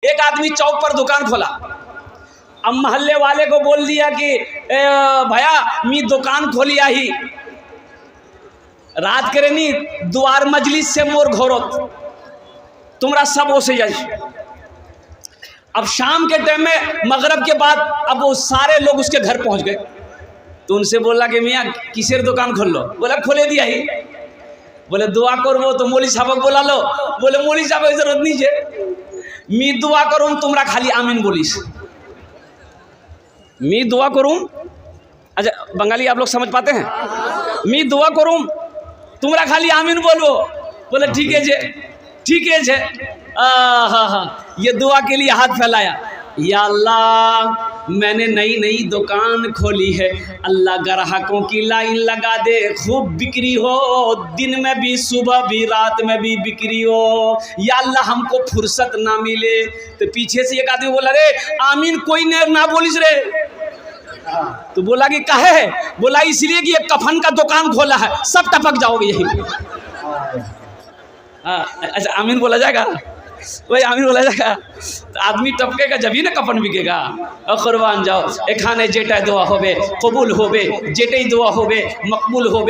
एक आदमी चौक पर दुकान खोला। अब मोहल्ले वाले को बोल दिया कि भैया मी दुकान खोलिया ही, रात करे नी द्वार मजलिस से मोर घोरत तुमरा सब ओसे जाई। अब शाम के टाइम में मगरब के बाद अब वो सारे लोग उसके घर पहुंच गए। तो उनसे बोला कि मियाँ किसेर दुकान खोल लो। बोला खोले दिया ही। बोले दुआ करबो तो मौली साहब बोला लो। बोले मौली साहब की जरूरत नहीं है, मी दुआ करूँ तुमरा खाली आमीन बोलिस। मी दुआ करूँ, अच्छा बंगाली आप लोग समझ पाते हैं? मी दुआ करूँ तुमरा खाली आमीन बोलो। बोले ठीक है जे, ठीक है जे। हाँ, ये दुआ के लिए हाथ फैलाया। या अल्लाह मैंने नई नई दुकान खोली है, अल्लाह ग्राहकों की लाइन लगा दे, खूब बिक्री हो, दिन में भी सुबह भी रात में भी बिक्री हो। या अल्लाह हमको फुर्सत ना मिले। तो पीछे से एक आदमी बोला रे आमीन कोई ना बोलिस रे। तो बोला कि काहे है? बोला इसलिए कि एक कफन का दुकान खोला है, सब टपक जाओगे यही। अच्छा आमीन बोला जाएगा, वही आमीन बोला जाएगा। तो आदमी टपकेगा जब ही ना कफन बिकेगा। कुर्बान जाओ एखाने जेटा दुआ होबे कबूल होबे, जेटाई दुआ होबे मकबूल होबे।